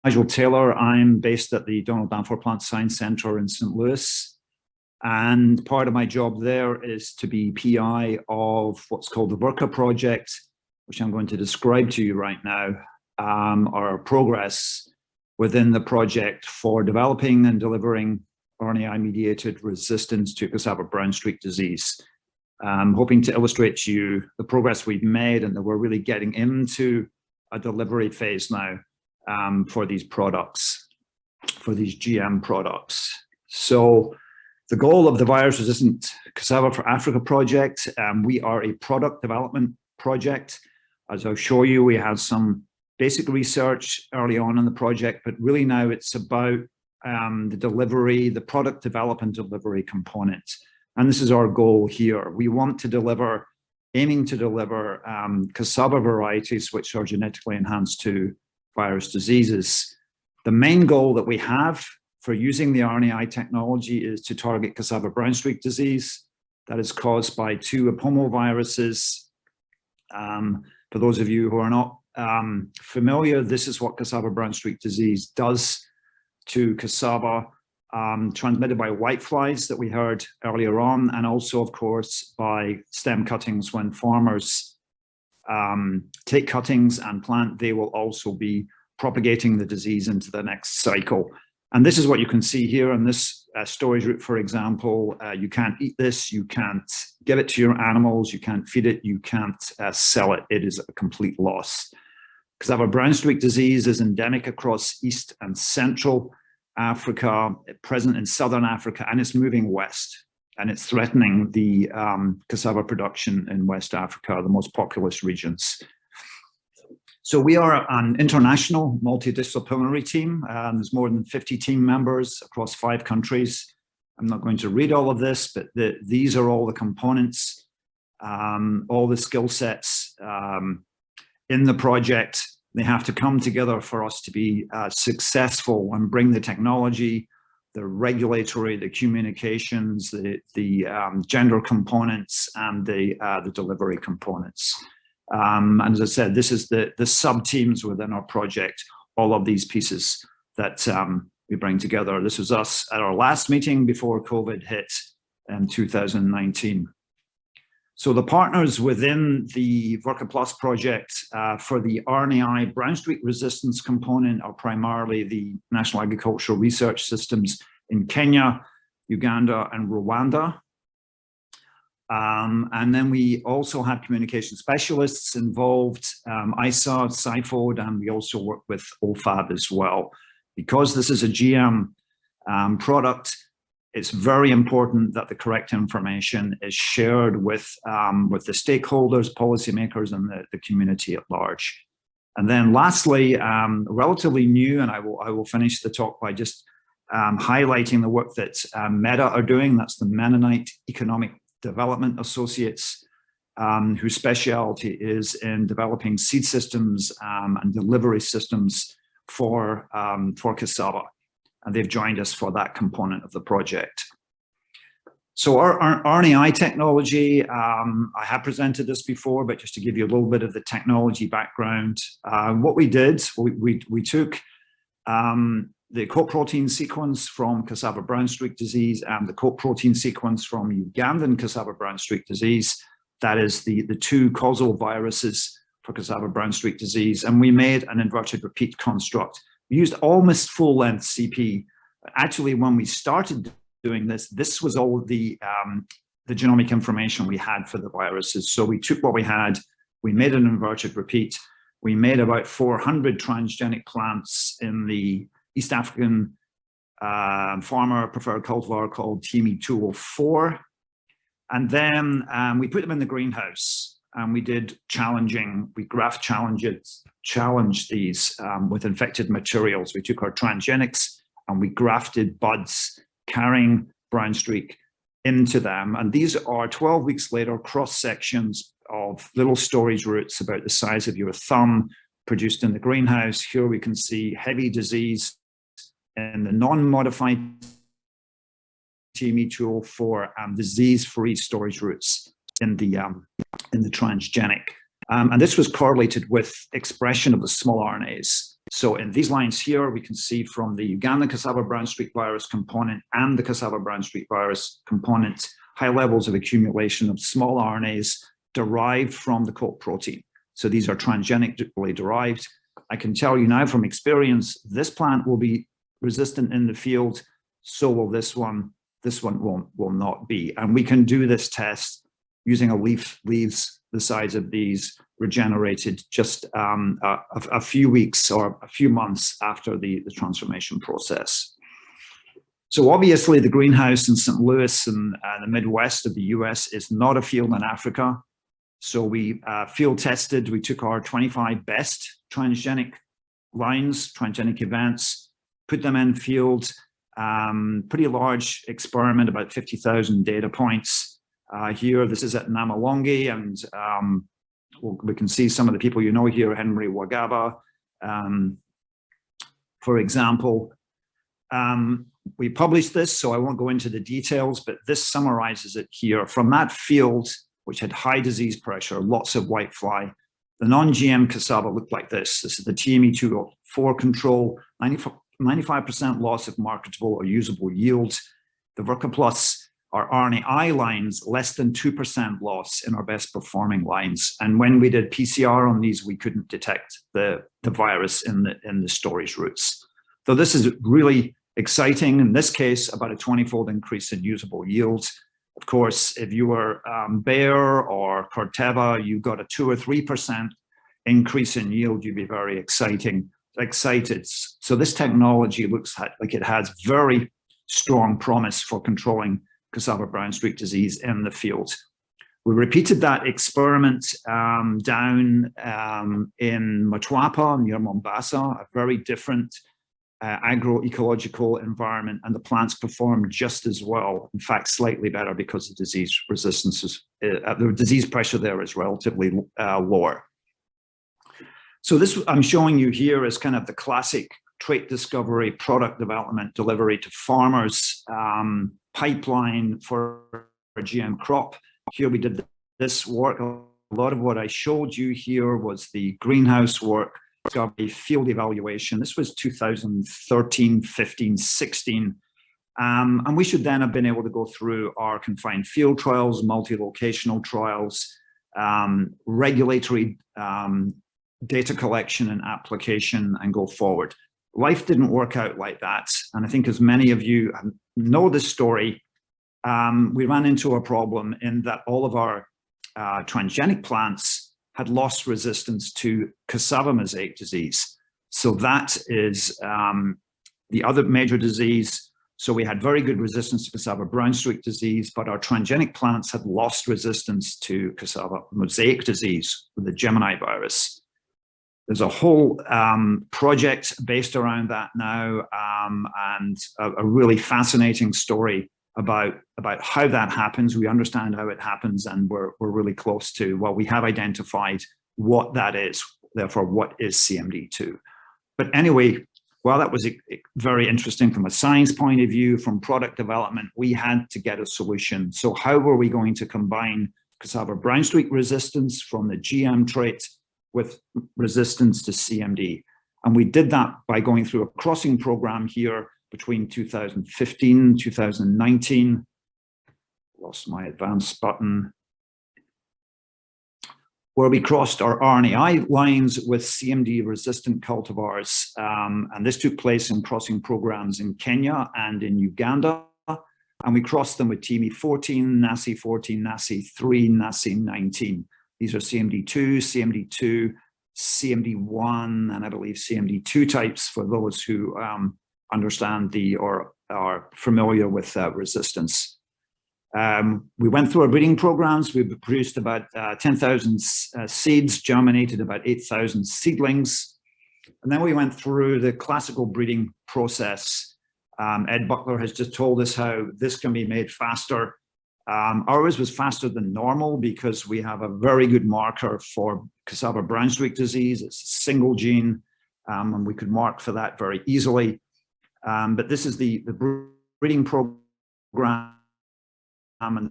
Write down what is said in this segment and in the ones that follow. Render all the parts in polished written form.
Nigel Taylor. I'm based at the Donald Danforth Plant Science Center in St. Louis. And part of my job there is to be PI of what's called the VRCA project, which I'm going to describe to you right now, our progress within the project for developing and delivering RNAi-mediated resistance to cassava brown streak disease. I'm hoping to illustrate to you the progress we've made and that we're really getting into a delivery phase now for these products, for these GM products. So the goal of the Virus Resistant Cassava for Africa project, we are a product development project. As I'll show you, we had some basic research early on in the project, but really now it's about the delivery, the product development delivery component. And this is our goal here. We want to deliver, aiming to deliver cassava varieties which are genetically enhanced to virus diseases. The main goal that we have for using the RNAi technology is to target cassava brown streak disease that is caused by two epomoviruses. For those of you who are not familiar, this is what cassava brown streak disease does to cassava, transmitted by whiteflies that we heard earlier on, and also, of course, by stem cuttings. When farmers take cuttings and plant, they will also be propagating the disease into the next cycle. And this is what you can see here on this storage route, for example. You can't eat this, you can't give it to your animals, you can't feed it, you can't sell it. It is a complete loss. Cassava brown streak disease is endemic across East and Central Africa, present in Southern Africa, and it's moving west. And it's threatening the cassava production in West Africa, the most populous regions. So we are an international multidisciplinary team. There's more than 50 team members across 5 countries. I'm not going to read all of this, but these are all the components, all the skill sets in the project. They have to come together for us to be successful and bring the technology, the regulatory, the communications, the gender components, and the delivery components. And as I said, this is the sub-teams within our project, all of these pieces that we bring together. This was us at our last meeting before COVID hit in 2019. So the partners within the VRCA Plus project for the RNAi brown streak resistance component are primarily the National Agricultural Research Systems in Kenya, Uganda, and Rwanda. And then we also have communication specialists involved, ISA, SIFOD, and we also work with OFAB as well. Because this is a GM product, it's very important that the correct information is shared with the stakeholders, policymakers, and the community at large. And then lastly, relatively new, and I will finish the talk by just highlighting the work that MEDA are doing. That's the Mennonite Economic Development Associates, whose specialty is in developing seed systems and delivery systems for cassava. And they've joined us for that component of the project. So our RNAi technology, I have presented this before, but just to give you a little bit of the technology background, what we did, we took the coat protein sequence from cassava brown streak disease and the coat protein sequence from Ugandan cassava brown streak disease. That is the two causal viruses for cassava brown streak disease. And we made an inverted repeat construct. We used almost full-length CP. Actually, when we started doing this, this was all the genomic information we had for the viruses. So we took what we had, we made an inverted repeat. We made about 400 transgenic plants in the East African farmer preferred cultivar called TME 204. And then we put them in the greenhouse and we did we graft challenged these with infected materials. We took our transgenics and we grafted buds carrying brown streak into them. And these are 12 weeks later cross sections of little storage roots about the size of your thumb produced in the greenhouse. Here we can see heavy disease in the non-modified TME 204 and disease-free storage roots in the transgenic. And this was correlated with expression of the small RNAs So in these lines here, we can see from the Ugandan cassava brown streak virus component and the cassava brown streak virus component, high levels of accumulation of small RNAs derived from the coat protein. So these are transgenically derived. I can tell you now from experience, this plant will be resistant in the field, so will this one. This one will not be. And we can do this test using leaves the size of these regenerated just a few weeks or a few months after the transformation process. So obviously the greenhouse in St. Louis and the Midwest of the US is not a field in Africa. So we field tested, we took our 25 best transgenic lines, transgenic events, put them in field, pretty large experiment, about 50,000 data points. Here, this is at Namalongi, and we can see some of the people you know here, Henry Wagaba, for example. We published this, so I won't go into the details, but this summarizes it here. From that field, which had high disease pressure, lots of whitefly, the non-GM cassava looked like this. This is the TME204 control, 95% loss of marketable or usable yields. The Verca Plus, our RNAi lines, less than 2% loss in our best performing lines. And when we did PCR on these, we couldn't detect the virus in the storage routes. So this is really exciting. In this case, about a 20-fold increase in usable yields. Of course, if you were Bayer or Corteva, you got a 2 or 3% increase in yield, you'd be very excited. So this technology looks like it has very strong promise for controlling cassava brown streak disease in the field. We repeated that experiment down in Mtwapa near Mombasa, a very different agroecological environment, and the plants performed just as well. In fact, slightly better because the disease resistance is, the disease pressure there is relatively lower. So this I'm showing you here is kind of the classic trait discovery, product development, delivery to farmers pipeline for a GM crop. Here we did this work. A lot of what I showed you here was the greenhouse work, discovery, field evaluation. This was 2013, 15, 16. And we should then have been able to go through our confined field trials, multi-locational trials, regulatory data collection and application, and go forward. Life didn't work out like that. And I think as many of you know this story, we ran into a problem in that all of our transgenic plants had lost resistance to cassava mosaic disease. So that is the other major disease. So we had very good resistance to cassava brown streak disease, but our transgenic plants had lost resistance to cassava mosaic disease with the Gemini virus. There's a whole project based around that now, and a really fascinating story about how that happens. We understand how it happens, and we're really close to, well, we have identified what that is, therefore what is CMD2. But anyway, while that was very interesting from a science point of view, from product development, we had to get a solution. So how were we going to combine cassava brown streak resistance from the GM trait with resistance to CMD? And we did that by going through a crossing program here between 2015, 2019. Lost my advance button. Where we crossed our RNAi lines with CMD resistant cultivars. And this took place in crossing programs in Kenya and in Uganda. And we crossed them with TME14, NASI14, NASI3, NASI19. These are CMD2, CMD2, CMD1, and I believe CMD2 types for those who understand or are familiar with resistance. We went through our breeding programs. We produced about 10,000 seeds, germinated about 8,000 seedlings. And then we went through the classical breeding process. Ed Buckler has just told us how this can be made faster. Ours was faster than normal because we have a very good marker for cassava brown streak disease. It's a single gene, and we could mark for that very easily. But this is the breeding program and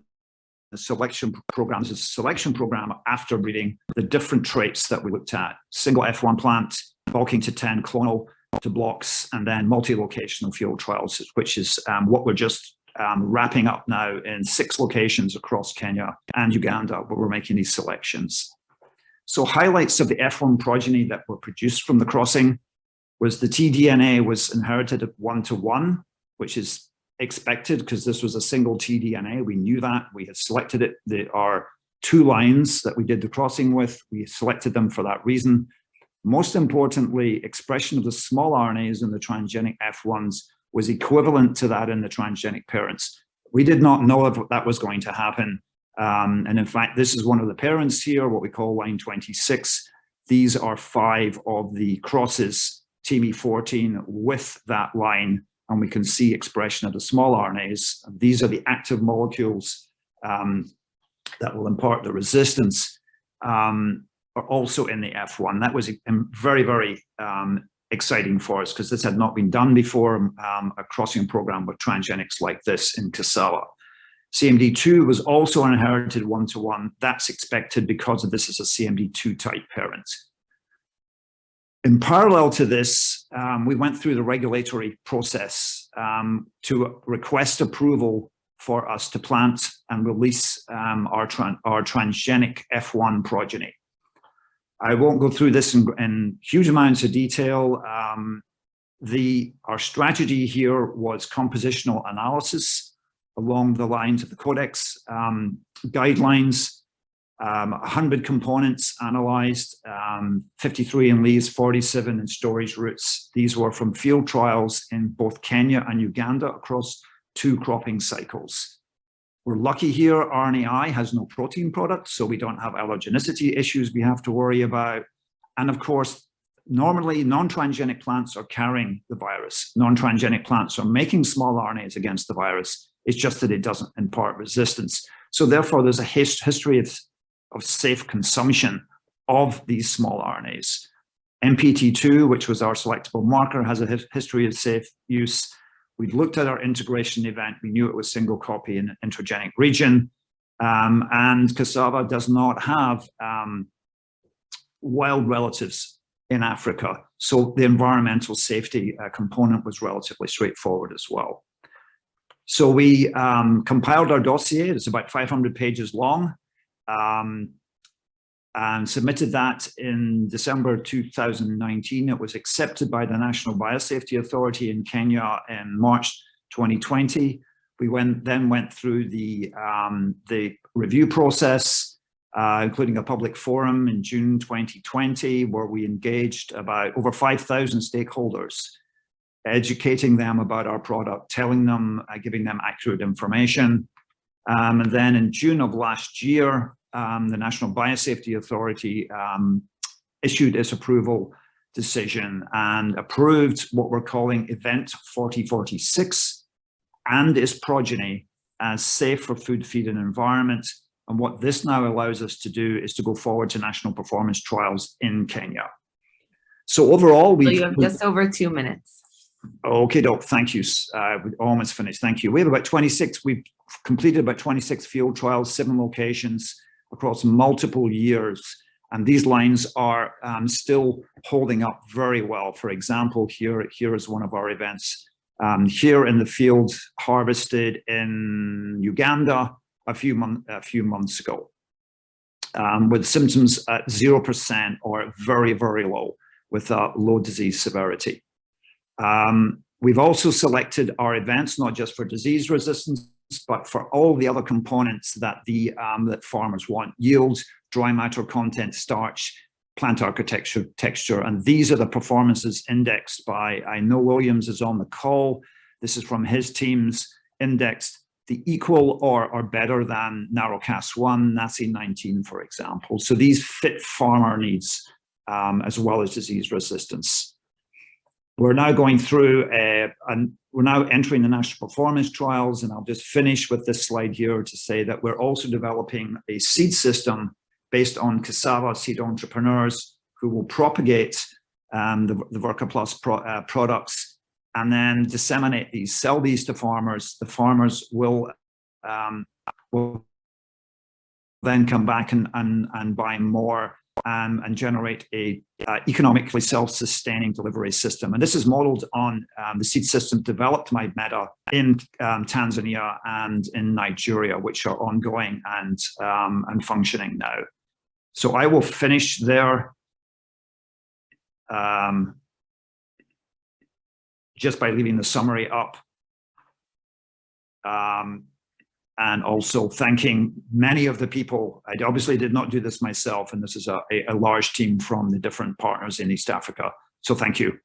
the selection program. This is a selection program after breeding, the different traits that we looked at. Single F1 plant, bulking to 10 clonal to blocks, and then multi-locational field trials, which is what we're just wrapping up now in 6 locations across Kenya and Uganda, where we're making these selections. So highlights of the F1 progeny that were produced from the crossing was the tDNA was inherited at 1:1, which is expected because this was a single tDNA. We knew that. We had selected it. There are 2 lines that we did the crossing with. We selected them for that reason. Most importantly, expression of the small RNAs in the transgenic F1s was equivalent to that in the transgenic parents. We did not know if that was going to happen. And in fact, this is one of the parents here, what we call line 26. These are 5 of the crosses, TME14, with that line, and we can see expression of the small RNAs. These are the active molecules that will impart the resistance, are also in the F1. That was very, very exciting for us because this had not been done before, a crossing program with transgenics like this in Cassava. CMD2 was also inherited 1:1. That's expected because of this as a CMD2 type parent. In parallel to this, we went through the regulatory process to request approval for us to plant and release our transgenic F1 progeny. I won't go through this in huge amounts of detail. Our strategy here was compositional analysis along the lines of the Codex guidelines, 100 components analyzed, 53 in leaves, 47 in storage routes. These were from field trials in both Kenya and Uganda across 2 cropping cycles. We're lucky here, RNAi has no protein product, so we don't have allergenicity issues we have to worry about. And of course, normally non-transgenic plants are carrying the virus. Non-transgenic plants are making small RNAs against the virus. It's just that it doesn't impart resistance. So therefore, there's a history of safe consumption of these small RNAs. MPT2, which was our selectable marker, has a history of safe use. We'd looked at our integration event. We knew it was single copy in an intergenic region. And Cassava does not have wild relatives in Africa. So the environmental safety component was relatively straightforward as well. So we compiled our dossier. It's about 500 pages long. And submitted that in December 2019. It was accepted by the National Biosafety Authority in Kenya in March 2020. We then went through the review process, including a public forum in June 2020, where we engaged about over 5,000 stakeholders, educating them about our product, telling them, giving them accurate information. And then in June of last year, the National Biosafety Authority issued its approval decision and approved what we're calling Event 4046 and its progeny as safe for food, feed, and environment. And what this now allows us to do is to go forward to national performance trials in Kenya. So overall, you have just over 2 minutes. Okay, Doc, thank you. We're almost finished. Thank you. We have about 26. We've completed about 26 field trials, 7 locations across multiple years, and these lines are still holding up very well. For example, here is one of our events. Here in the field, harvested in Uganda a few months ago, with symptoms at 0% or very, very low, with low disease severity. We've also selected our events not just for disease resistance, but for all the other components that that farmers want: yield, dry matter content, starch, plant architecture, texture. And these are the performances indexed by, I know Williams is on the call. This is from his teams, indexed the equal or better than NAROCAS1, NACI19, for example. So these fit farmer needs as well as disease resistance. We're now going through, we're now entering the national performance trials, and I'll just finish with this slide here to say that we're also developing a seed system based on cassava seed entrepreneurs who will propagate the Verca Plus products and then disseminate these, sell these to farmers. The farmers will then come back and buy more and generate a economically self-sustaining delivery system. And this is modeled on the seed system developed by Meta in Tanzania and in Nigeria, which are ongoing and functioning now. So I will finish there just by leaving the summary up. And also thanking many of the people. I obviously did not do this myself, and this is a large team from the different partners in East Africa. So thank you.